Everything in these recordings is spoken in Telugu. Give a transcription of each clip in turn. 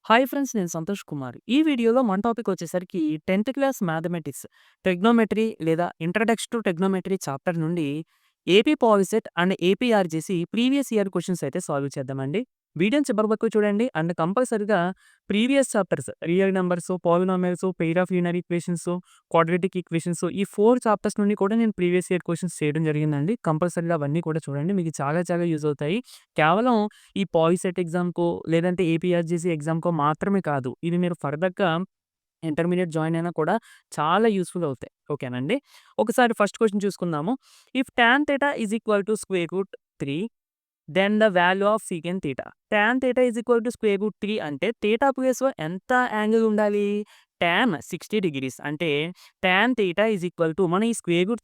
హాయ్ ఫ్రెండ్స్, నేను సంతోష్ కుమార్. ఈ వీడియోలో మన టాపిక్ వచ్చేసరికి 10థ్ క్లాస్ మ్యాథమెటిక్స్ ట్రిగ్నోమెట్రీ లేదా ఇంట్రడక్షన్ టు ట్రిగ్నోమెట్రీ చాప్టర్ నుండి AP POLYCET and APRJC previous year questions అయితే సాల్వ్ చేద్దామండి. వీడియోని చివరి వరకు చూడండి అండ్ కంపల్సరీగా previous chapters real numbers, polynomials, pair of linear equations, quadratic equations ఈ 4 చాప్టర్స్ నుండి కూడా నేను ప్రీవియస్ ఇయర్ క్వశ్చన్స్ చేయడం జరిగిందండి. కంపల్సరీగా అవన్నీ కూడా చూడండి. మీకు చాలా చాలా యూజ్ అవుతాయి. కేవలం ఈ పాలిసెట్ ఎగ్జామ్‌కో లేదంటే ఏపీఆర్‌జేసీ ఎగ్జామ్‌కో మాత్రమే కాదు. ఇది మీరు ఫర్దర్‌గా ఇంటర్మీడియేట్ జాయిన్ అయినా కూడా చాలా యూజ్‌ఫుల్ అవుతాయి. ఓకేనండి. ఒకసారి ఫస్ట్ క్వెషన్ చూసుకుందాము. If tan theta is equal to square root 3 then the value of secant theta. Tan theta is equal to square root 3 అంటే థీటా ప్లేస్‌లో ఎంత యాంగిల్ ఉండాలి? టాన్ 60 డిగ్రీస్ అంటే tan theta is equal to మనం ఈ స్క్వేర్ రూట్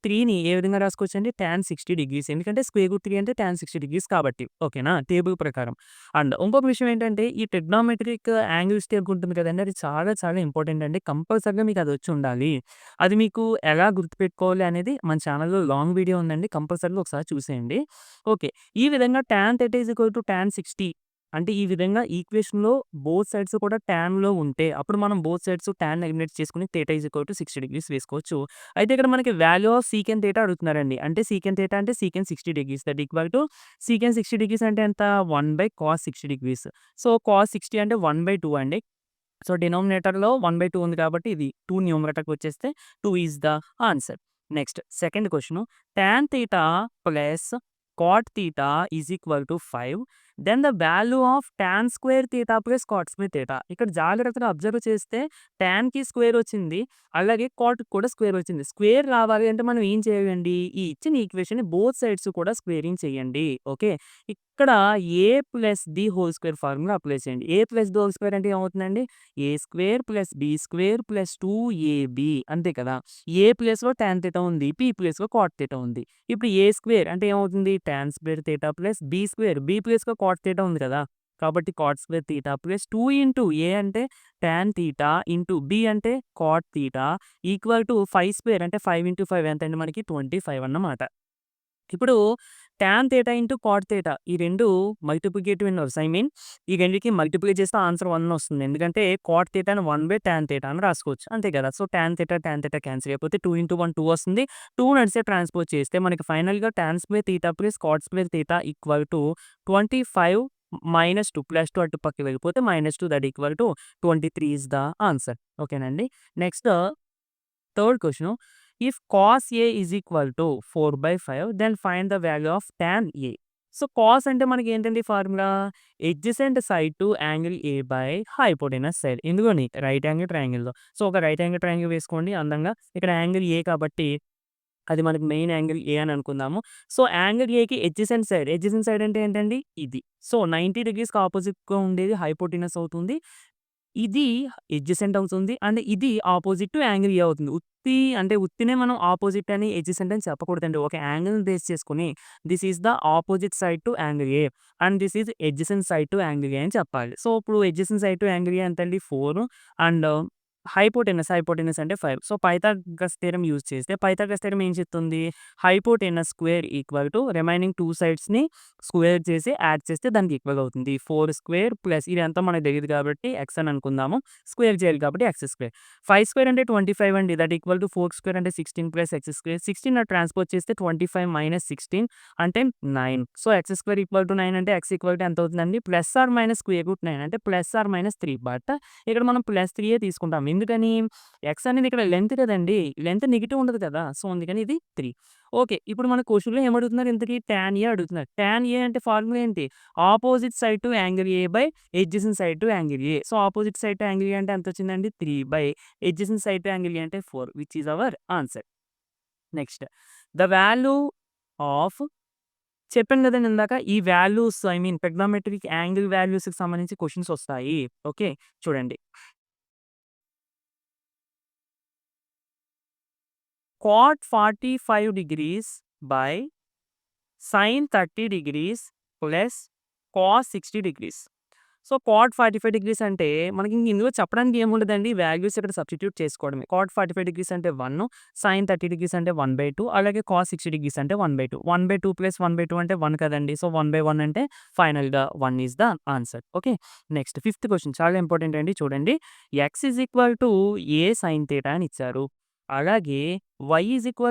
3ని ఏ విధంగా రాసుకోవచ్చండి? Tan 60 degrees. ఎందుకంటే స్క్వేర్ రూట్ 3 అంటే టాన్ 60 డిగ్రీస్ కాబట్టి. ఓకేనా? టేబుల్ ప్రకారం. అండ్ ఇంకొక విషయం ఏంటంటే ఈ ట్రిగ్నోమెట్రిక్ యాంగిల్స్ టేబుల్ ఉంటుంది కదండీ! అది చాలా చాలా ఇంపార్టెంట్ అండి. కంపల్సరీగా మీకు అది వచ్చి ఉండాలి. అది మీకు ఎలా గుర్తుపెట్టుకోవాలి అనేది మన ఛానల్‌లో లాంగ్ వీడియో ఉందండి. కంపల్సరీగా ఒకసారి చూసేయండి. ఓకే. ఈ విధంగా tan theta is equal to tan 60 అంటే ఈ విధంగా ఈక్వేషన్‌లో బోత్ సైడ్స్ కూడా టాన్‌లో ఉంటే అప్పుడు మనం బోత్ సైడ్స్ టాన్ ఎలిమినేట్ చేసుకొని theta is equal to 60 degrees వేసుకోవచ్చు. అయితే ఇక్కడ మనకి వాల్యూ ఆఫ్ సీకెంట్ థీటా అడుగుతున్నారండి. అంటే సీకెంట్ థీటా అంటే secant 60 degrees that equal to secant 60 degrees అంటే ఎంత? 1/cos 60 degrees. సో, cos 60 అంటే 1/2 అండి. సో, డినామినేటర్‌లో 1/2 ఉంది కాబట్టి ఇది 2 న్యూమరేటర్‌కి వచ్చేస్తే 2 is the answer. Next second question tan theta plus cot theta is equal to 5 then the value of tan square theta plus cot square theta. ఇక్కడ జాగ్రత్తగా అబ్జర్వ్ చేస్తే టాన్‌కి స్క్వేర్ వచ్చింది. అలాగే కాట్‌కి కూడా స్క్వేర్ వచ్చింది. స్క్వేర్ రావాలి అంటే మనం ఏం చేయాలండి? ఈ ఇచ్చిన ఈక్వేషన్‌ని బోత్ సైడ్స్ కూడా స్క్వేరింగ్ చేయండి. ఓకే. ఇక్కడ a plus b whole square formula apply చేయండి. A plus b whole square అంటే ఏమవుతుందండి? A square plus b square plus 2ఏబీ అంతే కదా! ఏ ప్లేస్‌లో టాన్ థీటా ఉంది. బి ప్లేస్‌లో కాట్ థీటా ఉంది. ఇప్పుడు ఏ స్క్వేర్ అంటే ఏమవుతుంది? Tan square theta plus b square. B ప్లేస్‌లో కాట్ థీటా ఉంది కదా! కాబట్టి cot square theta plus 2 into ఏ అంటే టాన్ థీటా ఇంటూ బి అంటే cot theta equal to 5 square అంటే 5 ఇంటూ 5 ఎంతండి మనకి 25 అన్నమాట. ఇప్పుడు tan theta into cot theta ఈ 2 మల్టిప్లికేటివ్ ఇన్వర్స్ ఈ రెండిటికి మల్టిప్లై చేస్తే ఆన్సర్ 1 వస్తుంది. ఎందుకంటే కాట్ థీటాని 1/టాన్ థీటా అని రాసుకోవచ్చు. అంతే కదా! సో, టాన్ థీటా క్యాన్సిల్ అయిపోతే 2 ఇంటూ 1 2 వస్తుంది. 2 నడిసే ట్రాన్స్‌పోజ్ చేస్తే మనకి ఫైనల్‌గా tan square theta plus cot square theta equal to 25 minus 2 plus 2 అటు పక్కకి వెళ్ళిపోతే -2 that equal to 23 is the answer. ఓకేనండి. Next third question if cos a is equal to 4/5 then find the value of tan a. So, cos అంటే మనకి ఏంటండి formula? Adjacent side to angle a by hypotenuse side. ఎందులోని? రైట్ యాంగిల్ ట్రయాంగిల్‌లో. సో, ఒక రైట్ యాంగిల్ ట్రయాంగిల్ వేసుకోండి అందంగా. ఇక్కడ యాంగిల్ ఏ కాబట్టి అది మనకి మెయిన్ యాంగిల్ ఏ అని అనుకుందాము. సో, యాంగిల్ ఏకి అడ్జసెంట్ సైడ్ అంటే ఏంటండి? ఇది. సో, 90 డిగ్రీస్‌కి ఆపోజిట్‌గా ఉండేది హైపోటెనస్ అవుతుంది. ఇది అడ్జసెంట్ అవుతుంది. అండ్ ఇది అపోజిట్ టు యాంగిల్ ఏ అవుతుంది. ఉత్తినే మనం అపోజిట్ అని, అడ్జసెంట్ అని చెప్పకూడదండి. ఒక యాంగిల్‌ని బేస్ చేసుకొని this is the opposite side to angle a and this is adjacent side to angle a అని చెప్పాలి. సో, ఇప్పుడు adjacent side to angle a ఎంతండి? 4 అండ్ హైపోటెనస్ అంటే 5. సో, పైథాగరస్ థీరమ్ యూజ్ చేస్తే పైథాగరస్ థీరమ్ ఏం చెప్తుంది? Hypotenuse square equal to remaining 2 సైడ్స్‌ని స్క్వేర్ చేసి యాడ్ చేస్తే దానికి ఈక్వల్ అవుతుంది. 4 స్క్వేర్ ప్లస్ ఇదంతా మనకు తెలీదు కాబట్టి ఎక్స్ అని అనుకుందాము. స్క్వేర్ చేయాలి కాబట్టి ఎక్స్ స్క్వేర్. 5 స్క్వేర్ అంటే 25 అండి. దట్ ఈక్వల్ టు 4 స్క్వేర్ అంటే 16 ప్లస్ ఎక్స్ స్క్వేర్. 16 ట్రాన్స్‌పోజ్ చేస్తే 25 మైనస్ 16 అంటే 9. So, x square equal to 9 అంటే ఎక్స్ ఈక్వల్ టు ఎంత అవుతుందండి? Plus or minus square root 9 అంటే ప్లస్ ఆర్ మైనస్ 3. బట్ ఇక్కడ మనం ప్లస్ 3 తీసుకుంటాం. ఎందుకని? ఎక్స్ అనేది ఇక్కడ లెంత్ కదండీ! లెంత్ నెగెటివ్ ఉండదు కదా! సో, అందుకని ఇది 3. ఓకే. ఇప్పుడు మన క్వెషన్‌లో ఏమడుగుతున్నారు ఇంతకీ? టాన్ ఏ అడుగుతున్నారు. టాన్ ఏ అంటే ఫార్ములా ఏంటి? Opposite side to angle a by adjacent side to angle A. So, opposite side to angle ఏ అంటే ఎంతొచ్చిందండి? 3 by adjacent side to angle ఏ అంటే 4 which is our answer. Next the value of చెప్పాను కదండీ ఇందాక ఈ వాల్యూస్ ట్రిగ్నోమెట్రిక్ యాంగిల్ వాల్యూస్‌కి సంబంధించి క్వెషన్స్ వస్తాయి. ఓకే. చూడండి. Cot 45 degrees by sine 30 degrees plus cos 60 degrees. So, cot 45 degrees అంటే మనకి ఇందులో చెప్పడానికి ఏముండదండి. వాల్యూస్ ఇక్కడ సబ్స్టిట్యూట్ చేసుకోవడమే. కాట్ 45 డిగ్రీస్ అంటే 1, సైన్ 30 డిగ్రీస్ అంటే 1/2 అలాగే కాస్ 60 డిగ్రీస్ అంటే 1/2. 1/2 ప్లస్ 1/2 అంటే 1 కదండీ. సో, 1/1 అంటే ఫైనల్‌గా 1 is the answer. Okay. Next fifth question చాలా ఇంపార్టెంట్ అండి చూడండి. x ఏ సైన్ థీటా అని ఇచ్చారు. అలాగే y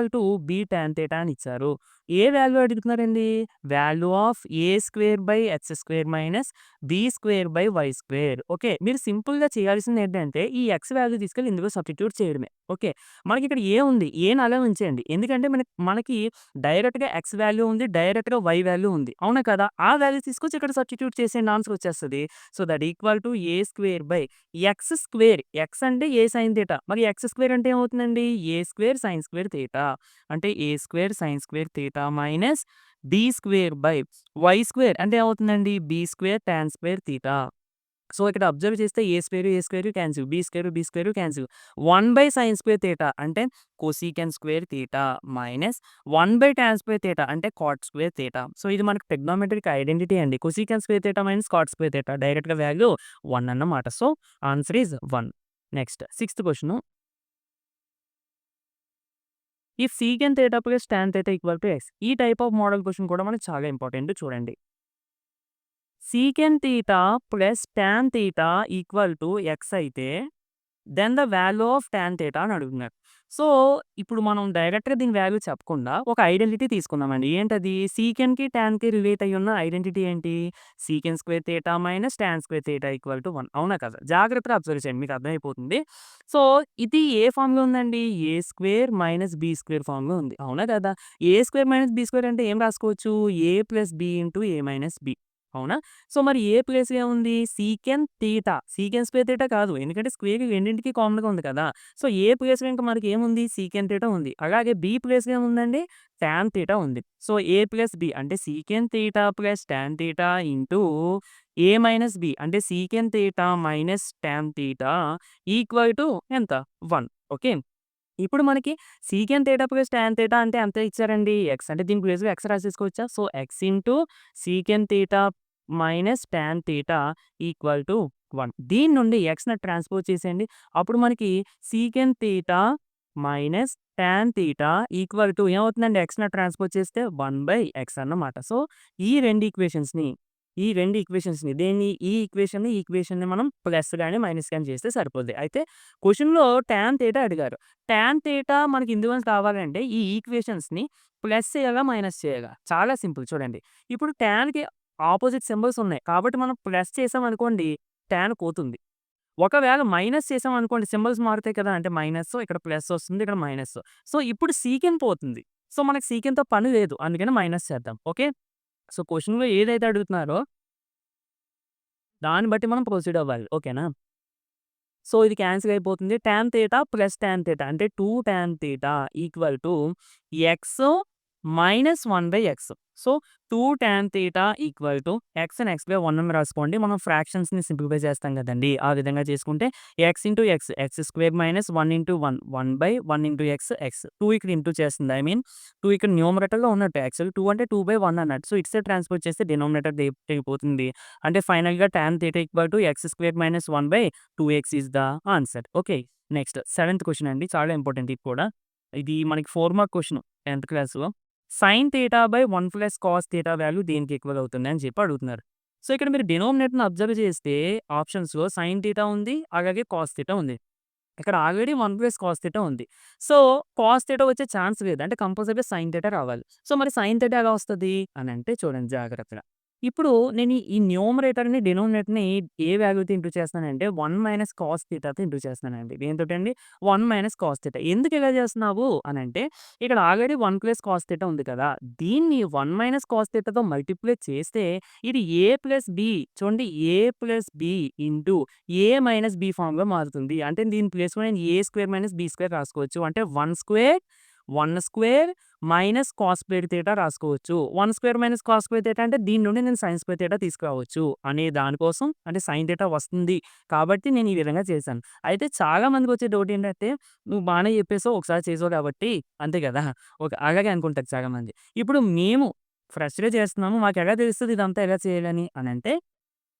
బి టాన్ థీటా అని ఇచ్చారు. ఏ వాల్యూ అడుగుతున్నారండి? Value of a square by x square minus B square by y square. Okay. మీరు సింపుల్‌గా చేయాల్సింది ఏంటంటే ఈ ఎక్స్ వాల్యూ తీసుకెళ్ళి ఇందులో సబ్స్టిట్యూట్ చేయడమే. ఓకే. మనకి ఇక్కడ ఏ ఉంది. ఏని అలా ఉంచేయండి. ఎందుకంటే మనకి డైరెక్ట్‌గా ఎక్స్ వాల్యూ ఉంది. డైరెక్ట్‌గా వై వాల్యూ ఉంది. అవునా కదా! ఆ వాల్యూ తీసుకొచ్చి ఇక్కడ సబ్స్టిట్యూట్ చేసేయండి ఆన్సర్ వచ్చేస్తది. So, that equal to a square by x square. X అంటే ఏ సైన్ థీటా. మరి ఎక్స్ స్క్వేర్ అంటే ఏమవుతుందండి? A square sine square theta. అంటే a square sine square theta minus B square by y square అంటే ఏమవుతుందండి? B square tan square theta. So, ఇక్కడ అబ్జర్వ్ చేస్తే a square cancel. B square cancel. 1 by sine square theta అంటే cosecant square theta minus 1 by tan square theta అంటే కాట్ స్క్వేర్ థీటా. సో, ఇది మనకు ట్రిగ్నోమెట్రిక్ ఐడెంటిటీ అండి. Cosecant square theta minus cot square theta డైరెక్ట్‌గా వాల్యూ 1 అన్నమాట. So, answer is 1. Next sixth question. If secant theta plus tan theta equal to x. ఈ టైప్ ఆఫ్ మోడల్ క్వెషన్ కూడా మనకు చాలా ఇంపార్టెంట్ చూడండి. Secant theta plus tan theta equal to x అయితే then the value of tan theta అని అడుగుతున్నారు. సో, ఇప్పుడు మనం డైరెక్ట్‌గా దీని వాల్యూ చెప్పకుండా ఒక ఐడెంటిటీ తీసుకుందామండి. ఏంటది? సీకెన్‌కి, టాన్‌కి రిలేట్ అయ్యి ఉన్న ఐడెంటిటీ ఏంటి? సీకెన్ square theta minus tan square theta equal to 1 అవునా కదా! జాగ్రత్తగా అబ్జర్వ్ చేయండి మీకు అర్థమైపోతుంది. సో, ఇది ఏ ఫార్మ్‌లో ఉందండి? A square minus B square ఫార్మ్‌లో ఉంది. అవునా కదా! ఏ స్క్వేర్ మైనస్ బి స్క్వేర్ అంటే ఏం రాసుకోవచ్చు? ఏ ప్లస్ బి ఇంటూ ఏ మైనస్ బి. అవునా? సో, మరి ఏ ప్లేస్‌లో ఏముంది? సీకెన్ థీటా. సీకెన్ స్క్వేర్ థీటా కాదు. ఎందుకంటే స్క్వేర్ రెండింటికి కామన్‌గా ఉంది కదా! సో, ఏ ప్లేస్‌లో ఇంక మనకి ఏముంది? సీకెన్ థీటా ఉంది. అలాగే బి ప్లేస్‌లో ఏముందండి? టాన్ థీటా ఉంది. సో, ఏ ప్లస్ బి అంటే secant theta plus tan theta into ఏ మైనస్ బి అంటే secant theta minus tan theta equal to ఎంత? 1. ఓకే. ఇప్పుడు మనకి secant theta plus tan theta అంటే ఎంత ఇచ్చారండి? ఎక్స్ అంటే దీని ప్లేస్‌లో ఎక్స్ రాసేసుకోవచ్చా? So, x into secant theta minus tan theta equal to 1. దీని నుండి ఎక్స్‌ని ట్రాన్స్‌పోజ్ చేసేయండి. అప్పుడు మనకి secant theta minus tan theta equal to ఏమవుతుందండి? ఎక్స్‌ని ట్రాన్స్‌పోజ్ చేస్తే 1/x అన్నమాట. సో, ఈ 2 ఈక్వేషన్స్‌ని ఈ ఈక్వేషన్‌ని మనం ప్లస్ గాని, మైనస్ గాని చేస్తే సరిపోద్ది. అయితే క్వెషన్‌లో టాన్ థీటా అడిగారు. టాన్ థీటా మనకి ఇందులోంచి కావాలంటే ఈ ఈక్వేషన్స్‌ని ప్లస్ చేయాలా? మైనస్ చేయాలా? చాలా సింపుల్ చూడండి. ఇప్పుడు టాన్‌కి ఆపోజిట్ సింబల్స్ ఉన్నాయి. కాబట్టి మనం ప్లస్ చేసామనుకోండి టాన్ పోతుంది. ఒకవేళ మైనస్ చేసామనుకోండి సింబల్స్ మారుతాయి కదా! అంటే మైనస్ ఇక్కడ ప్లస్ వస్తుంది. ఇక్కడ మైనస్. సో, ఇప్పుడు సీకెన్ పోతుంది. సో, మనకు సీకెన్‌తో పని లేదు. అందుకని మైనస్ చేద్దాం. ఓకే. సో, క్వెషన్‌లో ఏదైతే అడుగుతున్నారో దాన్ని బట్టి మనం ప్రొసీడ్ అవ్వాలి. ఓకేనా? సో, ఇది క్యాన్సిల్ అయిపోతుంది. Tan theta plus tan theta అంటే 2 tan theta equal to x minus 1/x. So, 2 tan theta equal to ఎక్స్‌ని ఎక్స్ బై 1 అని రాసుకోండి. మనం ఫ్రాక్షన్స్‌ని సింప్లిఫై చేస్తాం కదండీ! ఆ విధంగా చేసుకుంటే X into X, X square minus 1 into 1, 1/1 into X, X. 2 ఇక్కడ ఇంటూ చేస్తుంది. ఐ మీన్ 2 ఇక్కడ న్యూమరేటర్‌లో ఉన్నట్టు. యాక్చువల్లీ 2 అంటే 2/1 అన్నట్టు. సో, ఇటు సైడ్ ట్రాన్స్‌పోజ్ చేస్తే డినామినేటర్ తెగిపోతుంది. అంటే ఫైనల్‌గా tan theta equal to X square minus 1/2x is the answer. Okay. Next seventh question అండి. చాలా ఇంపార్టెంట్ ఇది కూడా. ఇది మనకి 4 మార్క్ క్వెషన్ 10థ్ క్లాస్‌లో. Sign theta by 1 plus cos theta value దేనికి ఈక్వల్ అవుతుంది అని చెప్పి అడుగుతున్నారు. సో, ఇక్కడ మీరు డినామినేటర్‌ని అబ్జర్వ్ చేస్తే ఆప్షన్స్‌లో సైన్ థీటా ఉంది. అలాగే కాస్ థీటా ఉంది. ఇక్కడ ఆల్రెడీ 1 ప్లస్ కాస్ థీటా ఉంది. సో, కాస్ థీటా వచ్చే ఛాన్స్ లేదు. అంటే కంపల్సరీగా సైన్ థీటా రావాలి. సో, మరి సైన్ థీటా ఎలా వస్తది అనంటే చూడండి జాగ్రత్తగా. ఇప్పుడు నేను ఈ న్యూమరేటర్‌ని, డినామినేటర్‌ని ఏ వాల్యూతో ఇంటూ చేస్తున్నానంటే 1 మైనస్ కాస్ థీటాతో ఇంటూ చేస్తున్నానండి. దేనితోటండి? 1 మైనస్ కాస్ థీటా. ఎందుకు ఇలా చేస్తున్నావు అనంటే ఇక్కడ ఆల్రెడీ 1 ప్లస్ కాస్ థీటా ఉంది కదా! దీన్ని 1 మైనస్ కాస్ థీటాతో మల్టిప్లై చేస్తే ఇది ఏ ప్లస్ బి చూడండి ఏ ప్లస్ బి ఇంటూ ఏ మైనస్ బి ఫార్మ్‌లో మారుతుంది. అంటే దీని ప్లేస్‌లో నేను ఏ స్క్వేర్ మైనస్ బి స్క్వేర్ రాసుకోవచ్చు. అంటే 1 square minus cos square theta రాసుకోవచ్చు. 1 square minus cos square theta అంటే దీని నుండి నేను సైన్ స్క్వేర్ థీటా తీసుకురావచ్చు అనే దానికోసం అంటే సైన్ థీటా వస్తుంది. కాబట్టి నేను ఈ విధంగా చేశాను. అయితే చాలా మందికొచ్చే డౌట్ ఏంటంటే నువ్వు బానే చెప్పేసావు ఒకసారి చేసావు కాబట్టి అంతే కదా! ఓకే. అలాగే అనుకుంటారు చాలామంది. ఇప్పుడు మేము ఫ్రెష్‌గా చేస్తున్నాము. మాకెలా తెలుస్తది ఇదంతా ఎలా చేయాలని అనంటే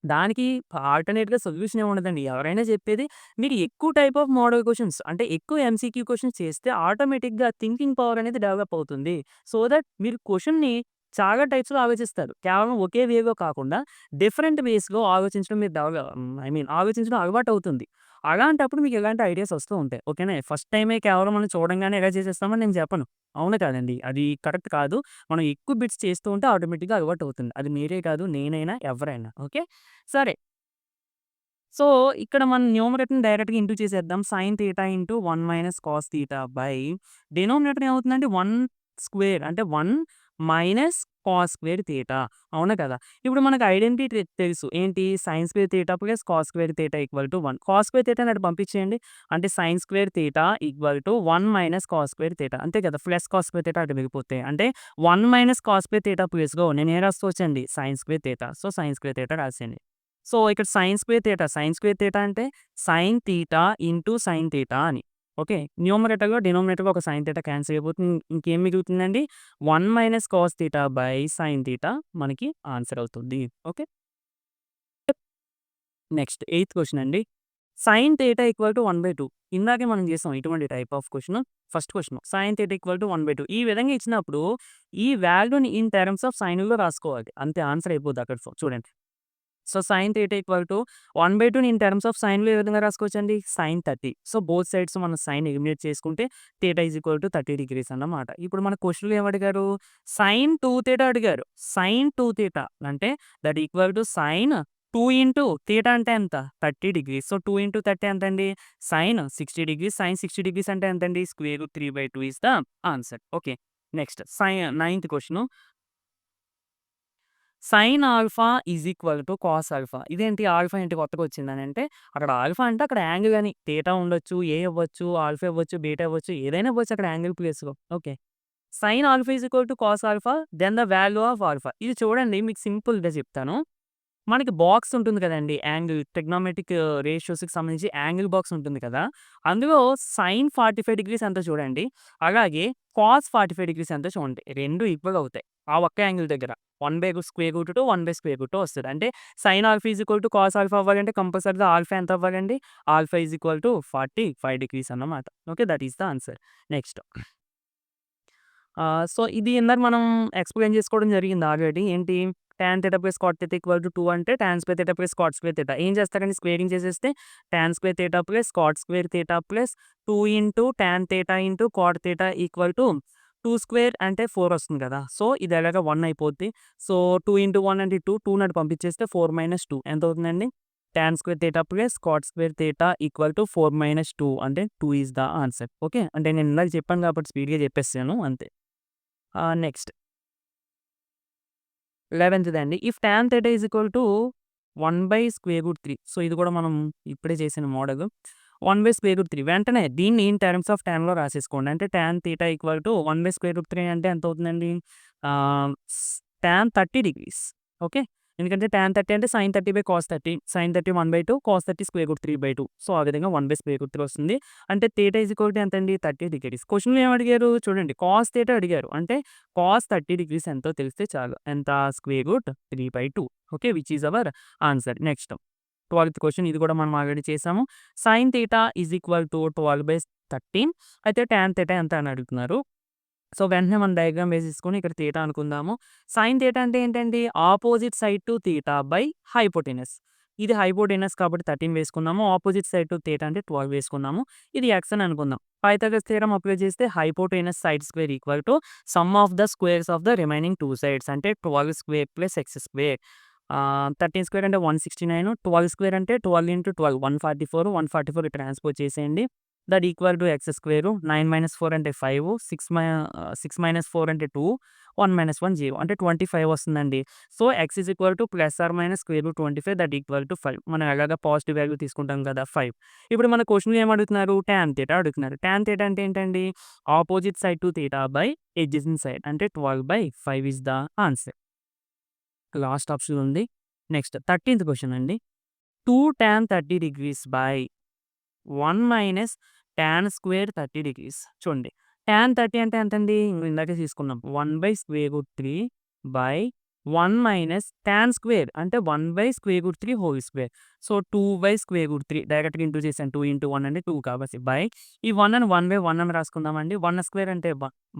దానికి ఆల్టర్‌నేట్‌గా సొల్యూషన్ ఏముండదండి. ఎవరైనా చెప్పేది మీరు ఎక్కువ టైప్ ఆఫ్ మోడల్ క్వెషన్స్ అంటే ఎక్కువ ఎంసీక్యూ క్వెషన్స్ చేస్తే ఆటోమేటిక్‌గా థింకింగ్ పవర్ అనేది డెవలప్ అవుతుంది. సో థట్ మీరు క్వెషన్‌ని చాలా టైప్స్‌లో ఆలోచిస్తారు. కేవలం ఒకే వేలో కాకుండా డిఫరెంట్ వేస్‌లో ఆలోచించడం మీరు ఆలోచించడం అలవాటవుతుంది. అలాంటప్పుడు మీకు ఇలాంటి ఐడియాస్ వస్తూ ఉంటాయి. ఓకేనా? ఫస్ట్ టైమే కేవలం మనం చూడంగానే ఎలా చేసేస్తామని నేను చెప్పను. అవునా కాదండి? అది కరెక్ట్ కాదు. మనం ఎక్కువ బిట్స్ చేస్తూ ఉంటే ఆటోమేటిక్‌గా అలవాటవుతుంది. అది మీరే కాదు, నేనైనా, ఎవరైనా. ఓకే. సరే. సో, ఇక్కడ మనం న్యూమరేటర్‌ని డైరెక్ట్‌గా ఇంటూ చేసేద్దాం. Sign theta into 1 minus cos theta by denominator ఏమవుతుందంటే 1 స్క్వేర్ అంటే 1 మైనస్ కాస్ స్క్వేర్ థీటా. అవునా కదా! ఇప్పుడు మనకు ఐడెంటిటీ తెలుసు. ఏంటి? Sine square theta plus cos square theta equal to 1. Cos square థీటాని అటు పంపించేయండి. అంటే sine square theta equal to 1 minus cos square theta. అంతే కదా! ప్లస్ కాస్ స్క్వేర్ థీటా అటు మిగిలిపోతాయి. అంటే 1 మైనస్ కాస్ స్క్వేర్ థీటా ప్లేస్‌లో నేనేం రాసుకోవచ్చండి? Sine square theta. So, sine square theta రాసేయండి. సో, ఇక్కడ సైన్ స్క్వేర్ థీటా అంటే sine theta into sine theta అని. ఓకే. డినామినేటర్‌లో ఒక సైన్ థీటా క్యాన్సిల్ అయిపోతుంది. ఇంకేం మిగులుతుందండి? 1 minus cos theta by sine theta మనకి ఆన్సర్ అవుతుంది. ఓకే. నెక్స్ట్ ఎయిత్ క్వెషన్ అండి. సైన్ థీటా ఈక్వల్ టు 1/2 ఇందాకే మనం చేసాం ఇటువంటి type of question. First question sine theta equal to 1/2 ఈ విధంగా ఇచ్చినప్పుడు ఈ వాల్యూని ఇన్ టర్మ్స్ ఆఫ్ సైన్‌లో రాసుకోవాలి. అంతే ఆన్సర్ అయిపోద్ది అక్కడ చూడండి. So, sine theta equal to 1/2 in terms of సైన్‌లో ఏ విధంగా రాసుకోవచ్చండి? సైన్ 30. సో, బోత్ సైడ్స్ మనం సైన్ ఎలిమినేట్ చేసుకుంటే theta is equal to 30 degrees అన్నమాట. ఇప్పుడు మన క్వెషన్‌లో ఏమడిగారు? సైన్ 2 థీటా అడిగారు. సైన్ 2 థీటా అంటే that equal to sine 2 into theta అంటే ఎంత? 30 డిగ్రీస్. సో, 2 ఇంటూ 30 ఎంతండి? Sign 60 degrees. సైన్ 60 డిగ్రీస్ అంటే ఎంతండి? Square root 3/2 is the answer. Okay. Next ninth question sine alpha is equal to cos alpha. ఇదేంటి ఆల్ఫా ఏంటి కొత్తగా వచ్చిందనంటే, అక్కడ ఆల్ఫా అంటే అక్కడ యాంగిల్ అని థీటా ఉండొచ్చు, ఏ అవ్వచ్చు, ఆల్ఫా అవ్వచ్చు, బీటా అవ్వచ్చు, ఏదైనా అవ్వచ్చు అక్కడ యాంగిల్ ప్లేస్‌లో. Okay. Sine alpha is equal to cos alpha then the value of alpha. ఇది చూడండి మీకు సింపుల్‌గా చెప్తాను. మనకి బాక్స్ ఉంటుంది కదండీ! యాంగిల్ ట్రిగ్నోమెట్రిక్ రేషియోస్‌కి సంబంధించి యాంగిల్ బాక్స్ ఉంటుంది కదా! అందులో సైన్ 45 డిగ్రీస్ ఎంతో చూడండి. అలాగే కాస్ 45 డిగ్రీస్ ఎంతో చూడండి. 2 ఈక్వల్ అవుతాయి. ఆ ఒక్క యాంగిల్ దగ్గర. 1/√2 1/√2 వస్తది. అంటే sine alpha is equal to cos alpha అవ్వాలంటే కంపల్సరీగా ఆల్ఫా ఎంత అవ్వాలండి? Alpha is equal to 45 degrees అన్నమాట. Okay. That is the answer. Next so, ఇది ఇందాక మనం ఎక్స్‌ప్లెయిన్ చేసుకోవడం జరిగింది ఆల్రెడీ. ఏంటి? Tan theta plus cot theta equal to 2 అంటే tan square theta plus cot square theta. ఏం చేస్తారండి స్క్వేరింగ్ చేసేస్తే tan square theta plus cot square theta plus 2 into tan theta into cot theta equal to 2 square అంటే 4 వస్తుంది కదా! సో, ఇది ఎలాగా 1 అయిపోద్ది. సో, 2 ఇంటూ 1 అంటే 2. 2 అటు పంపించేస్తే 4 మైనస్ 2 ఎంతవుతుందండి? Tan square theta plus cot square theta equal to 4 minus 2 అంటే 2 ఈస్ ద ఆన్సర్. ఓకే. అంటే నేను ఇందాక చెప్పాను కాబట్టి స్పీడ్‌గా చెప్పేసాను అంతే. నెక్స్ట్ 11థ్ if tan theta is equal to 1/√3 so, ఇది కూడా మనం ఇప్పుడే చేసిన మోడల్. 1/√3 వెంటనే దీన్ని ఇన్ టర్మ్స్ ఆఫ్ టాన్‌లో రాసేసుకోండి. అంటే టాన్ థీటా ఈక్వల్ టు 1/√3 అంటే ఎంత అవుతుందండి? ఆహ్, స్ టాన్ 30 డిగ్రీస్. ఓకే. ఎందుకంటే టాన్ 30 అంటే సైన్ 30/కాస్ 30. Sine 30 1/2 cos 30 √3/2. సో, ఆ విధంగా 1/√3 వస్తుంది. అంటే థీటా ఈజ్ ఈక్వల్ టు ఎంతండి? 30 డిగ్రీస్. క్వెషన్‌లో ఏమడిగారు? చూడండి కాస్ థీటా అడిగారు. అంటే కాస్ 30 డిగ్రీస్ ఎంతో తెలిస్తే చాలు. ఎంత? √3/2. Okay. Which is our answer. Next 12థ్ క్వెషన్ ఇది కూడా మనం ఆల్రెడీ చేసాము. Sine theta is equal to 12/13 అయితే టాన్ థీటా ఎంత అని అడుగుతున్నారు. సో, వెంటనే మనం డయాగ్రామ్ వేసేసుకొని ఇక్కడ థీటా అనుకుందాము. సైన్ థీటా అంటే ఏంటండి? Opposite side to theta by hypotenuse. ఇది హైపోటెనస్ కాబట్టి 13 వేసుకున్నాము. ఆపోజిట్ సైడ్ టు థీటా అంటే 12 వేసుకున్నాము. ఇది ఎక్స్ అని అనుకుందాం. పైథాగరస్ థియరమ్ అప్లై చేస్తే hypotenuse side square equal to some of the squares of the remaining 2 sides అంటే 12 square plus X square. 13 square అంటే 169 12 స్క్వేర్ అంటే 12 ఇంటూ 12 144 144 ట్రాన్స్‌పోజ్ చేసేయండి. That equal to X square 9 - 4 అంటే 5 6 - 4 అంటే 2 1 - 1 0 అంటే 25 వస్తుందండి. So, x is equal to plus or minus square root 25 that equal to 5 మనం ఎలాగా పాజిటివ్ వాల్యూ తీసుకుంటాం కదా 5. ఇప్పుడు మన క్వెషన్‌లో ఏం అడుగుతున్నారు? టాన్ థీటా అడుగుతున్నారు. టాన్ థీటా అంటే ఏంటండి? Opposite side to theta by adjacent side అంటే 12/5 is the answer. Last option ఉంది. నెక్స్ట్ 13థ్ క్వెషన్ అండి. 2 tan 30 degrees by 1 minus tan square 30 degrees. చూడండి. టాన్ 30 అంటే ఎంతండి? ఇందాకే తీసుకున్నాం. 1/√3 బై 1 మైనస్ టాన్ స్క్వేర్ అంటే 1/√3 హోల్ స్క్వేర్. సో, 2/√3 డైరెక్ట్‌గా ఇంటూ చేశాను. 2 ఇంటూ 1 అంటే 2 కాబట్టి బై ఈ 1 అని 1/1 అని రాసుకుందామండి. 1 స్క్వేర్ అంటే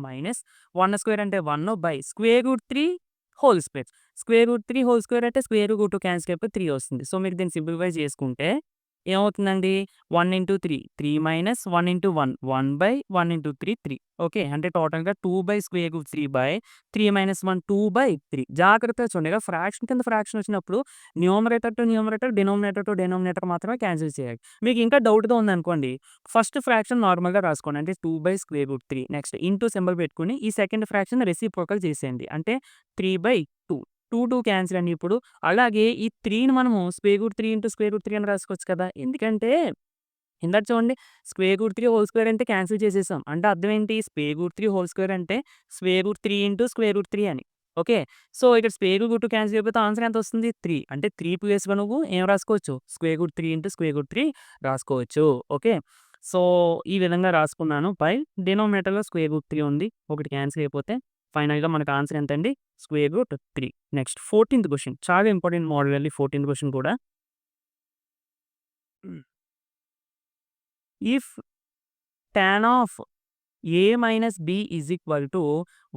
మైనస్ 1 స్క్వేర్ అంటే 1 by √3 whole square. √3 whole square అంటే స్క్వేర్ రూట్ క్యాన్సిల్ అయిపోయి 3 వస్తుంది. సో, మీరు దీన్ని సింప్లిఫై చేసుకుంటే ఏమవుతుందండి? 1 into 3 3 minus 1 into 1 1/1 into 3 3. Okay. అంటే టోటల్‌గా 2/√3 బై 3 మైనస్ 1 2/3. జాగ్రత్తగా చూడండి. ఇక ఫ్రాక్షన్ కింద ఫ్రాక్షన్ వచ్చినప్పుడు numerator to numerator, denominator to denominator మాత్రమే క్యాన్సిల్ చేయాలి. మీకు ఇంకా డౌట్‌గా ఉందనుకోండి, ఫస్ట్ ఫ్రాక్షన్ నార్మల్‌గా రాసుకోండి. అంటే 2/√3. నెక్స్ట్ ఇంటూ సింబల్ పెట్టుకొని ఈ సెకండ్ ఫ్రాక్షన్ రెసిప్రోకల్ చేసేయండి. అంటే 3/2. 2 క్యాన్సిల్ అండి ఇప్పుడు. అలాగే ఈ 3ని మనము √3 ఇంటూ √3 అని రాసుకోవచ్చు కదా! ఎందుకంటే ఇందాక చూడండి √3 హోల్ స్క్వేర్ అంటే క్యాన్సిల్ చేసేసాం. అంటే అర్థం ఏంటి? √3 హోల్ స్క్వేర్ అంటే √3 ఇంటూ √3 అని. ఓకే. సో, ఇక్కడ రూట్ క్యాన్సిల్ అయిపోతే ఆన్సర్ ఎంత వస్తుంది? 3. అంటే 3 ప్లేస్‌లో నువ్వు ఏం రాసుకోవచ్చు? √3 ఇంటూ √3 రాసుకోవచ్చు. ఓకే. సో, ఈ విధంగా రాసుకున్నాను. పై డినామినేటర్‌లో √3 ఉంది. ఒకటి క్యాన్సిల్ అయిపోతే ఫైనల్‌గా మనకు ఆన్సర్ ఎంతండి? √3. నెక్స్ట్ 14థ్ క్వెషన్ చాలా ఇంపార్టెంట్ మోడల్ అండి 14థ్ క్వెషన్ కూడా. If tan of a minus b is equal to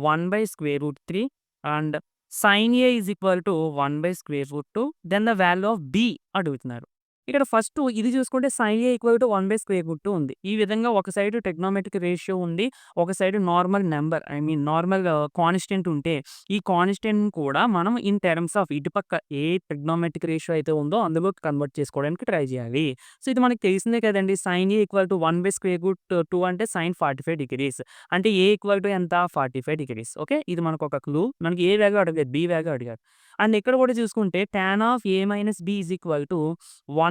1/√3 and sin a is equal to 1/√2 then the value of b అడుగుతున్నారు. ఇక్కడ ఫస్ట్ ఇది చూసుకుంటే sin a ఈక్వల్ టు 1/√2 ఉంది. ఈ విధంగా ఒక సైడ్ ట్రిగ్నోమెట్రిక్ రేషియో ఉంది. ఒక side normal number normal constant ఉంటే ఈ కాన్స్టెంట్ కూడా మనం ఇన్ టర్మ్స్ ఆఫ్ ఇటుపక్క ఏ ట్రిగ్నోమెట్రిక్ రేషియో అయితే ఉందో అందులోకి కన్వర్ట్ చేసుకోవడానికి ట్రై చేయాలి. సో, ఇది మనకు తెలిసిందే కదండీ. sin a ఈక్వల్ టు 1/√2 అంటే sin 45 డిగ్రీస్. అంటే a ఈక్వల్ టు ఎంత? 45 డిగ్రీస్. ఓకే. ఇది మనకు ఒక క్లూ. మనకి ఏ వాల్యూ అడగలేదు. b వాల్యూ అడిగారు. అండ్ ఇక్కడ కూడా చూసుకుంటే tan of a minus b is equal to 1/√3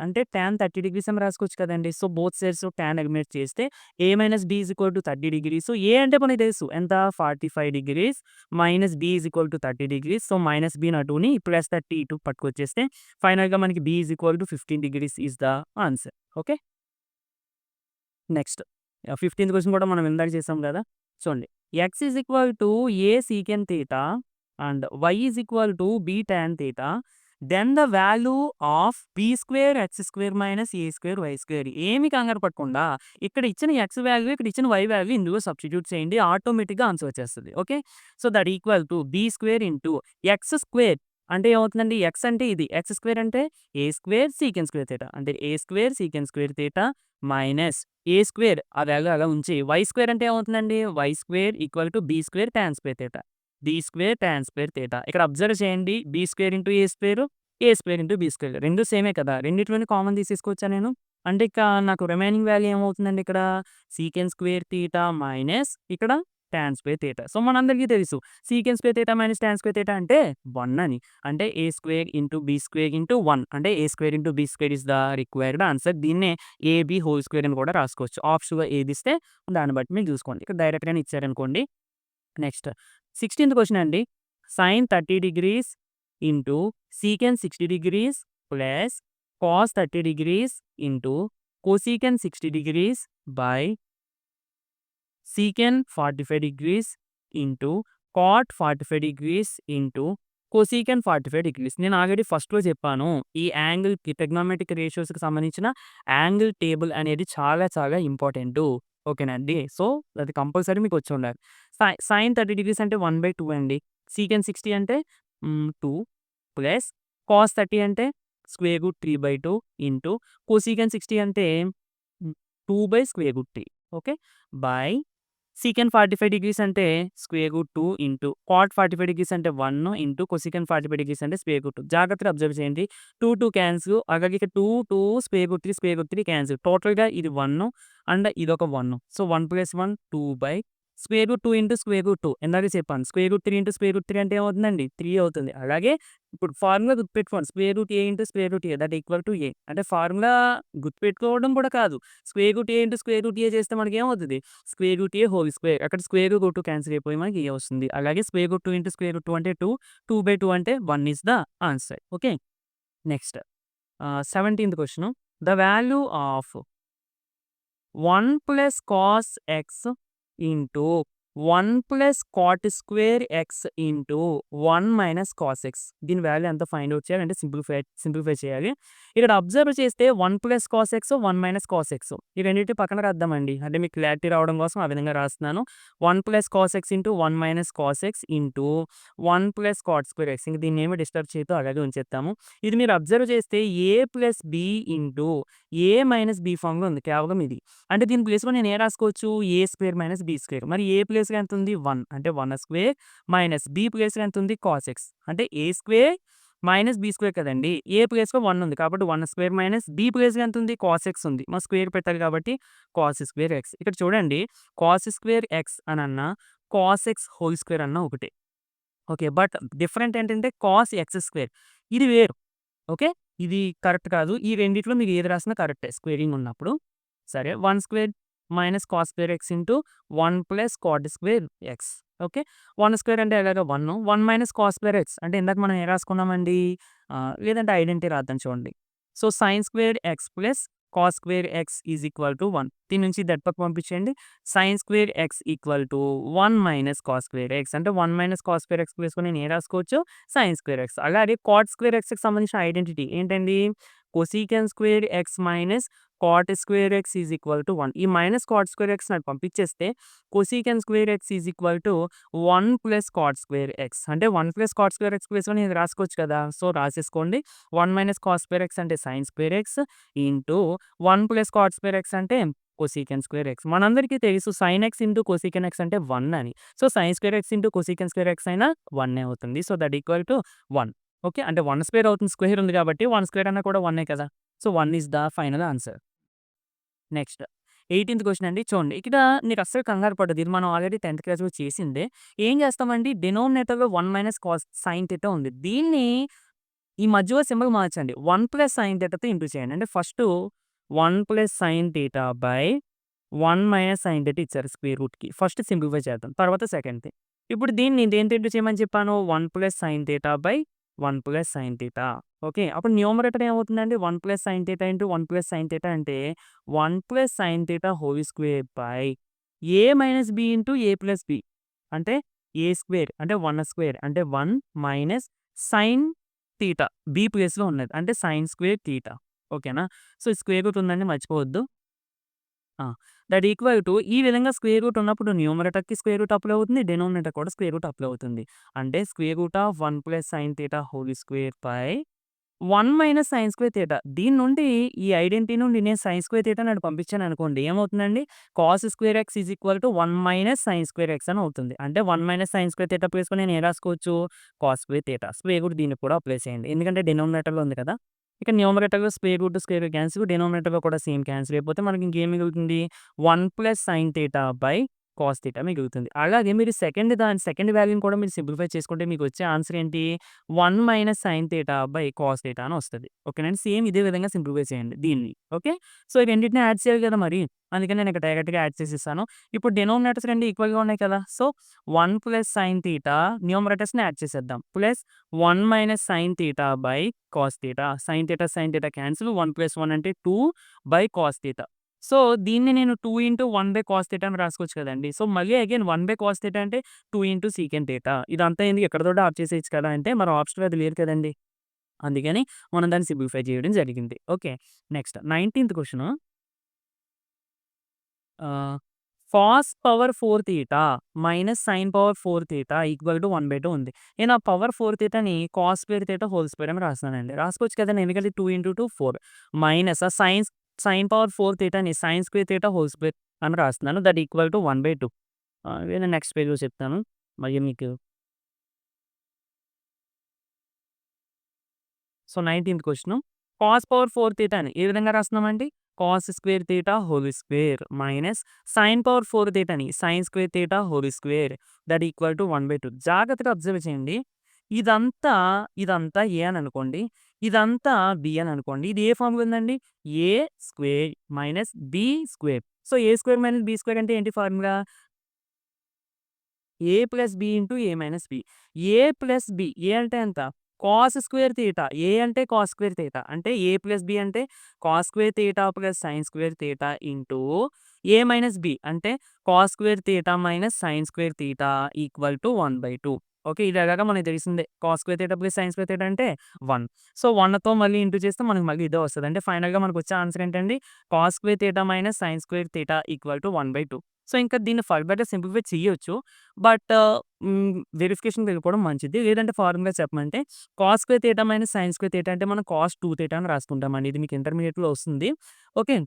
అంటే tan 30 డిగ్రీస్ అని రాసుకోవచ్చు కదండీ. So, both sides tan eliminate చేస్తే a minus b is equal to 30 degrees. a అంటే మనకు తెలుసు ఎంత? 45 degrees minus b is equal to 30 degrees. So, minus b అటుని ప్లస్ 30 ఇటు పట్టుకొచ్చేస్తే ఫైనల్‌గా మనకి b is equal to 15 degrees is the answer. Okay. Next 15థ్ క్వెషన్ కూడా మనం ఇందాక చేసాం కదా! చూడండి. x is equal to a secant theta and y is equal to b tan theta then the value of b square x square minus a square y square. ఏమి కంగారు పడకుండా ఇక్కడ ఇచ్చిన x వాల్యూ, ఇక్కడ ఇచ్చిన y వాల్యూ ఇందులో సబ్స్టిట్యూట్ చేయండి. ఆటోమేటిక్‌గా ఆన్సర్ వచ్చేస్తది. Okay. So, that equal to b square into x square అంటే ఏమవుతుందండి? x అంటే ఇది. x స్క్వేర్ అంటే a square secant square theta. అంటే a square secant square theta minus a square అది అలా ఉంచి y స్క్వేర్ అంటే ఏమవుతుందండి? y square equal to b square tan square theta. b square tan square theta. ఇక్కడ అబ్జర్వ్ చేయండి. b square into a square, a square into b square. 2 సేమే కదా! రెండిట్లోని కామన్ తీసేసుకోవచ్చా నేను? అంటే ఇక నాకు రిమైనింగ్ వాల్యూ ఏమవుతుందండి ఇక్కడ? సీకెంట్ స్క్వేర్ థీటా మైనస్ ఇక్కడ టాన్ స్క్వేర్ థీటా. సో, మనందరికీ తెలుసు secant square theta minus tan square theta అంటే 1 అని. అంటే a square into b square into 1 అంటే a square into b square is the required answer. దీన్నే ab హోల్ స్క్వేర్ అని కూడా రాసుకోవచ్చు. ఆప్షన్‌లో ఏది ఇస్తే దాన్ని బట్టి మీరు చూసుకోండి. ఇక్కడ డైరెక్ట్‌గానే ఇచ్చారనుకోండి. నెక్స్ట్ 16థ్ క్వెషన్ అండి. sin 30 degrees into secant 60 degrees plus cos 30 degrees into cosecant 60 degrees by secant 45 degrees into cot 45 degrees into cosecant 45 degrees. నేను ఆల్రెడీ ఫస్ట్‌లో చెప్పాను. ఈ యాంగిల్‌కి ట్రిగ్నోమెట్రిక్ రేషియోస్‌కి సంబంధించిన యాంగిల్ టేబుల్ అనేది చాలా చాలా ఇంపార్టెంటు. ఓకేనండి. సో, అది కంపల్సరీ మీకు వచ్చి ఉండాలి. sin 30 డిగ్రీస్ అంటే 1/2 అండి. సీకెంట్ 60 అంటే 2 ప్లస్ కాస్ 30 అంటే √3/2 ఇంటూ కోసీకెంట్ 60 అంటే 2/√3. ఓకే. బై సీకెంట్ 45 డిగ్రీస్ అంటే √2 ఇంటూ కాట్ 45 డిగ్రీస్ అంటే 1 ఇంటూ కొసీకెంట్ 45 డిగ్రీస్ అంటే √2. జాగ్రత్తగా అబ్జర్వ్ చేయండి. 2 క్యాన్సిల్ అలాగే ఇక్కడ 2 √3 క్యాన్సిల్. టోటల్‌గా ఇది 1 అండ్ ఇదొక 1. సో, 1 + 1 2 √2 ఇంటూ √2 ఇందాక చెప్పాను. √3 ఇంటూ √3 అంటే ఏమవుతుందండి? 3 అవుతుంది. అలాగే ఇప్పుడు ఫార్ములా గుర్తుపెట్టుకోండి. √a into √a that equal to a. అంటే ఫార్ములా గుర్తుపెట్టుకోవడం కూడా కాదు. √a ఇంటూ √a చేస్తే మనకేమవుతది? √a whole square. అక్కడ √2 క్యాన్సిల్ అయిపోయి మనకి a వస్తుంది. అలాగే √2 ఇంటూ √2 అంటే 2. 2/2 అంటే 1 is the answer. Okay. Next 17థ్ question. The value of 1 + cos x into 1 plus cot square x into 1 minus cos x. దీని వాల్యూ ఎంత ఫైండ్ అవుట్ చేయాలి అంటే సింప్లిఫై చేయాలి. ఇక్కడ అబ్జర్వ్ చేస్తే 1 plus cos x, 1 minus cos x. ఈ రెండింటి పక్కన రాద్దామండి. అంటే మీకు క్లారిటీ రావడం కోసం ఆ విధంగా రాస్తున్నాను. 1 plus cos x into 1 minus cos x into 1 plus cot square x. ఇంక దీన్ని ఏమి డిస్టర్బ్ చేయొద్దు, అలాగే ఉంచేస్తాము. ఇది మీరు అబ్జర్వ్ చేస్తే ఏ ప్లస్ బి ఇంటూ ఏ మైనస్ బి ఫామ్‌లో ఉంది కేవలం ఇది. అంటే దీని ప్లేస్‌లో నేను ఏం రాసుకోవచ్చు? ఏ స్క్వేర్ మైనస్ బి స్క్వేర్. మరి ఏ ప్లేస్‌లో ఎంత ఉంది? 1 అంటే 1 స్క్వేర్ మైనస్ బి ప్లేస్‌లో ఎంత ఉంది? Cos X. అంటే a square minus B square కదండీ! ఏ ప్లేస్‌లో 1 ఉంది. కాబట్టి 1 స్క్వేర్ మైనస్ బి ప్లేస్‌లో ఎంత ఉంది? కాస్ ఎక్స్ ఉంది. మనం స్క్వేర్ పెట్టాలి కాబట్టి కాస్ స్క్వేర్ ఎక్స్. ఇక్కడ చూడండి, కాస్ స్క్వేర్ ఎక్స్ అనన్నా, కాస్ ఎక్స్ హోల్ స్క్వేర్ అన్నా ఒకటే. ఓకే. బట్ డిఫరెంట్ ఏంటంటే కాస్ ఎక్స్ స్క్వేర్. ఇది వేరు. ఓకే. ఇది కరెక్ట్ కాదు. ఈ రెండిట్లో మీరు ఏది రాసినా కరెక్టే స్క్వేరింగ్ ఉన్నప్పుడు. సరే, 1 square minus cos square x into 1 plus cot square x. Okay. 1 square అంటే ఎలాగా 1, 1 మైనస్ కాస్ స్క్వేర్ ఎక్స్ అంటే ఇందాక మనం ఏం రాసుకున్నామండి? లేదంటే ఐడెంటిటీ రాద్దాం చూడండి. So, sine square X plus cos square x is equal to 1. దీని నుంచి దట్ పక్క పంపించేయండి. Sign square X equal to 1 minus cos square x అంటే 1 మైనస్ కాస్ స్క్వేర్ ఎక్స్ ప్లేస్‌లో నేను ఏం రాసుకోవచ్చు? Sine square x. అలాగే కాట్ స్క్వేర్ ఎక్స్‌కి సంబంధించిన ఐడెంటిటీ ఏంటండి? Cosecant square x minus cot square x is equal to 1. ఈ మైనస్ కాట్ స్క్వేర్ ఎక్స్ నాకు పంపించేస్తే cosecant square x is equal to 1 plus cot square x అంటే 1 ప్లస్ కాట్ స్క్వేర్ ఎక్స్ ప్లేస్‌లో నేను రాసుకోవచ్చు కదా! సో, రాసేసుకోండి. 1 మైనస్ కాస్ స్క్వేర్ ఎక్స్ అంటే sine square x into 1 plus cot square x అంటే కొసీకెన్ స్క్వేర్ ఎక్స్. మనందరికీ తెలుసు sine x into cosecant x అంటే 1 అని. So, sine square x into cosecant square x అయినా 1 అవుతుంది. So, that equal to 1. Okay. అంటే 1 స్క్వేర్ అవుతుంది. స్క్వేర్ ఉంది కాబట్టి 1 స్క్వేర్ అన్నా కూడా 1 కదా! So, 1 is the final answer. Next 18థ్ క్వెషన్ అండి. చూడండి, ఇక్కడ మీరు అస్సలు కంగారు పడొద్దు. ఇది మనం ఆల్రెడీ 10థ్ క్లాస్‌లో చేసిందే. ఏం చేస్తామండి, డినోమినేటర్‌లో 1 మైనస్ కాస్ సైన్ థీటా ఉంది. దీన్ని ఈ మధ్యలో సింబల్ మార్చండి. 1 ప్లస్ సైన్ థీటాతో ఇంటూ చేయండి. అంటే first 1 plus sine theta by 1 minus sine theta ఇచ్చారు స్క్వేర్ రూట్‌కి. ఫస్ట్ సింప్లిఫై చేద్దాం. తర్వాత సెకండ్‌ది. ఇప్పుడు దీన్ని దేనితో ఇంటూ చేయమని చెప్పాను? 1 plus sine theta by 1 plus sine theta. Okay. అప్పుడు న్యూమరేటర్ ఏమవుతుందండి? 1 plus sine theta into 1 plus sine theta అంటే 1 plus sine theta whole square by a minus b into a plus B. అంటే ఏ స్క్వేర్ అంటే 1 స్క్వేర్ అంటే 1 మైనస్ సైన్ థీటా బి ప్లేస్‌లో ఉన్నది. అంటే సైన్ స్క్వేర్ థీటా. ఓకేనా? సో, స్క్వేర్ రూట్ ఉందండి మర్చిపోవద్దు. ఆ! దట్ ఈక్వల్ టు ఈ విధంగా స్క్వేర్ రూట్ ఉన్నప్పుడు న్యూమరేటర్‌కి స్క్వేర్ రూట్ అప్లై అవుతుంది. డినోమినేటర్ కూడా స్క్వేర్ రూట్ అప్లై అవుతుంది. అంటే square root of 1 plus sine theta whole square by 1 minus sine square theta. దీని నుండి ఈ ఐడెంటిటీ నుండి నేను సైన్ స్క్వేర్ థీటాని అటు పంపించాననుకోండి ఏమవుతుందండి? Cos square x is equal to 1 minus sine square X అని అవుతుంది. అంటే 1 మైనస్ సైన్ స్క్వేర్ థీటా ప్లేస్‌లో నేను ఏం రాసుకోవచ్చు? Cos square theta. Square root దీనికి కూడా అప్లై చేయండి. ఎందుకంటే డినోమినేటర్‌లో ఉంది కదా! ఇక న్యూమరేటర్‌లో స్క్వేర్ రూట్ క్యాన్సిల్. డినోమినేటర్‌లో కూడా సేమ్ క్యాన్సిల్ అయిపోతే మనకి ఇంకేం మిగులుతుంది? 1 plus sine theta by cos theta మిగులుతుంది. అలాగే మీరు సెకండ్ వాల్యూని కూడా మీరు సింప్లిఫై చేసుకుంటే మీకు వచ్చే ఆన్సర్ ఏంటి? 1 minus sine theta by cos theta అని వస్తది. ఓకేనండి. సేమ్ ఇదే విధంగా సింప్లిఫై చేయండి దీన్ని. ఓకే. సో, ఈ రెండిటిని యాడ్ చేయాలి కదా మరి. అందుకని నేను ఇక్కడ డైరెక్ట్‌గా యాడ్ చేసేసాను. ఇప్పుడు డినోమినేటర్స్ 2 ఈక్వల్‌గా ఉన్నాయి కదా! సో, 1 ప్లస్ సైన్ థీటా న్యూమరేటర్స్‌ని యాడ్ చేసేద్దాం. Plus 1 minus sine theta by cos theta. Sine theta cancel. 1 plus 1 అంటే 2 బై కాస్ థీటా. సో, దీన్ని నేను 2 ఇంటూ 1 బై కాస్ థీటా అని రాసుకోవచ్చు కదండీ. సో, మళ్ళీ అగైన్ 1 బై కాస్ థీటా అంటే 2 ఇంటూ సీకెంట్ థీటా. ఇదంతా ఎందుకు ఇక్కడితోటే ఆఫ్ చేసేయొచ్చు కదా! అంటే మన ఆప్షన్‌లో అది లేదు కదండీ. అందుకని మనం దాన్ని సింప్లిఫై చేయడం జరిగింది. ఓకే. నెక్స్ట్ 19థ్ question. Ah, cos power 4 theta minus sine power 4 theta equal to 1/2 ఉంది. నేను ఆ పవర్ 4 థీటాని cos square theta whole square అని రాస్తున్నానండి. రాసుకోవచ్చు కదండీ. ఎందుకంటే 2 ఇంటూ 2 4 మైనస్ సైన్ పవర్ 4 థీటాని sine square theta whole square అని రాస్తున్నాను. That equal to 1/2. నేను నెక్స్ట్ పేజ్‌లో చెప్తాను. మరి మీకు సో, 19థ్ క్వెషను. కాస్ పవర్ 4 థీటాని ఏ విధంగా రాస్తున్నామండి? Cos square theta whole square minus sine power 4 థీటాని sine square theta whole square that equal to 1/2. జాగ్రత్తగా అబ్జర్వ్ చేయండి. ఇదంతా, ఇదంతా ఏ అని అనుకోండి. ఇదంతా బి అని అనుకోండి. ఇది ఏ ఫార్మ్‌లో ఉందండి? A square minus B square. So, A square minus B square అంటే ఏంటి formula? A plus B into A minus B. A plus B. A అంటే ఎంత? Cos square theta. ఏ అంటే కాస్ స్క్వేర్ థీటా. అంటే ఏ ప్లస్ బి అంటే cos square theta plus sine square theta into ఏ మైనస్ బి అంటే cos square theta minus sine square theta equal to 1/2. Okay. ఇది ఎలాగా మనకు తెలిసిందే. Cos square theta plus sine square theta అంటే 1. సో, 1తో మళ్ళీ ఇంటూ చేస్తే మనకు మళ్ళీ ఇదే వస్తది. అంటే ఫైనల్‌గా మనకొచ్చే ఆన్సర్ ఏంటండి? Cos square theta minus sine square theta equal to 1/2. So, ఇంకా దీన్ని ఫర్దర్‌గా సింప్లిఫై చెయ్యొచ్చు. బట్ వెరిఫికేషన్‌కి వెళ్ళిపోవడం మంచిది. లేదంటే ఫార్ములా చెప్పమంటే cos square theta minus sine square theta అంటే మనం కాస్ 2 థీటా అని రాసుకుంటామండి. ఇది మీకు ఇంటర్మీడియేట్‌లో వస్తుంది. ఓకే.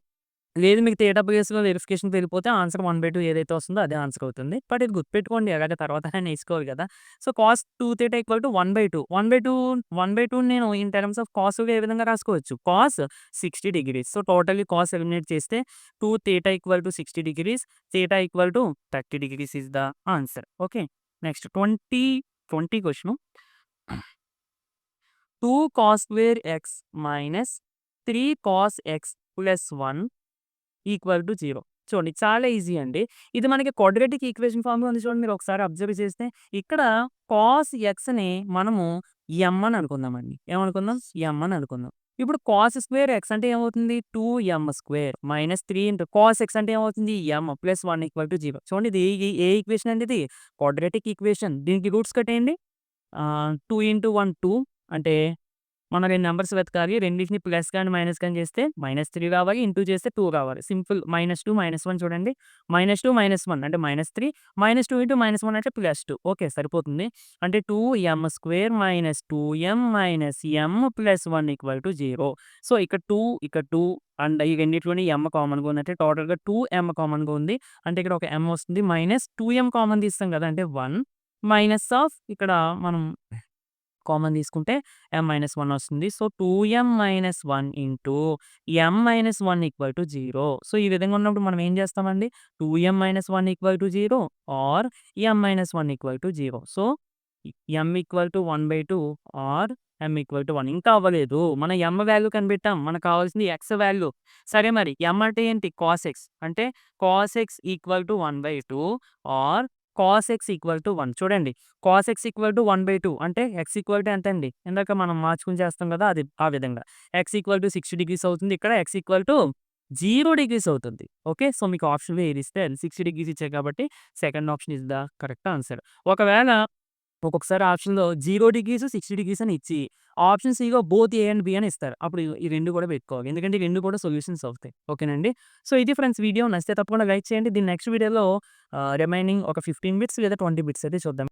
లేదు మీకు థీటా ప్లేస్‌లో వెరిఫికేషన్‌కి వెళ్ళిపోతే ఆన్సర్ 1/2 ఏదైతే వస్తుందో అదే ఆన్సర్ అవుతుంది. బట్ ఇది గుర్తుపెట్టుకోండి ఎలాగ తర్వాత నేర్చుకోవాలి కదా! So, cos 2 theta equal to 1/2. 1/2 నేను ఇన్ టర్మ్స్ ఆఫ్ కాస్‌గా ఏ విధంగా రాసుకోవచ్చు. Cos 60 degrees. So, totally cos eliminate చేస్తే 2 theta equal to 60 degrees. Theta equal to 30 degrees is the answer. Okay. Next 20 question. 2 cos square x minus 3 cos X plus 1 equal to 0. చూడండి చాలా ఈజీ అండి. ఇది మనకి క్వాడ్రాటిక్ ఈక్వేషన్ ఫార్మ్‌లో ఉంది చూడండి. మీరు ఒకసారి అబ్జర్వ్ చేస్తే ఇక్కడ కాస్ ఎక్స్‌ని మనము ఎమ్ అని అనుకుందామండి. ఏమనుకుందాం? ఎమ్ అని అనుకుందాం. ఇప్పుడు కాస్ స్క్వేర్ ఎక్స్ అంటే ఏమవుతుంది? 2m square minus 3 into cos X అంటే ఏమవుతుంది? ఎమ్ ప్లస్ 1 ఈక్వల్ టు 0. చూడండి ఇది ఏ ఈక్వేషన్ అండి ఇది? Quadratic equation. దీనికి రూట్స్ కట్టేయండి. 2 ఇంటూ 1 2 అంటే మనం 2 నంబర్స్ వెతకాలి. రెండిటిని ప్లస్ గాని, మైనస్ గాని చేస్తే -3 రావాలి. ఇంటూ చేస్తే 2 రావాలి. సింపుల్. -2 -1 చూడండి. -2 -1 అంటే -3 -2 ఇంటూ -1 అంటే +2. ఓకే. సరిపోతుంది. అంటే 2m square minus 2m minus m plus 1 equal to 0. So, ఇక్కడ 2 అండ్ ఈ రెండిట్లోని m కామన్‌గా ఉందంటే టోటల్‌గా 2m కామన్‌గా ఉంది. అంటే ఇక్కడ ఒక m వస్తుంది. -2m కామన్ తీస్తాం కదా! అంటే 1 మైనస్ ఆఫ్ ఇక్కడ మనం కామన్ తీసుకుంటే m-1 వస్తుంది. So, 2m-1 into m-1 equal to 0. So, ఈ విధంగా ఉన్నప్పుడు మనం ఏం చేస్తామండి? 2m-1 equal to 0 or m-1 equal to 0. So, m equal to 1/2 or m equal to 1. ఇంకా అవ్వలేదు. మనం m వాల్యూ కనిపెట్టాం. మనకు కావాల్సింది x వాల్యూ. సరే మరి m అంటే ఏంటి? Cos x. అంటే cos x equal to 1/2 or cos x equal to 1. చూడండి. కాస్ x ఈక్వల్ టు 1/2 అంటే x ఈక్వల్ టు ఎంతండి? ఇందాక మనం మార్చుకొని చేస్తాం కదా! అది ఆ విధంగా. x ఈక్వల్ టు 60 డిగ్రీస్ అవుతుంది. ఇక్కడ x ఈక్వల్ టు 0 డిగ్రీస్ అవుతుంది. ఓకే. సో, మీకు ఆప్షన్‌లో ఏది ఇస్తే అది 60 డిగ్రీస్ ఇచ్చారు కాబట్టి second option is the correct answer. ఒకవేళ ఒక్కొక్కసారి ఆప్షన్‌లో 0 డిగ్రీస్, 60 డిగ్రీస్ అని ఇచ్చి ఆప్షన్ సిలో బోత్ ఏ అండ్ బి అని ఇస్తారు. అప్పుడు ఈ 2 కూడా పెట్టుకోవాలి. ఎందుకంటే ఈ 2 కూడా సొల్యూషన్స్ అవుతాయి. ఓకేనండి. సో, ఇది ఫ్రెండ్స్ వీడియో నచ్చితే తప్పకుండా లైక్ చేయండి. దీని నెక్స్ట్ వీడియోలో రిమైనింగ్ ఒక 15 బిట్స్ లేదా 20 బిట్స్ అయితే చూద్దాం.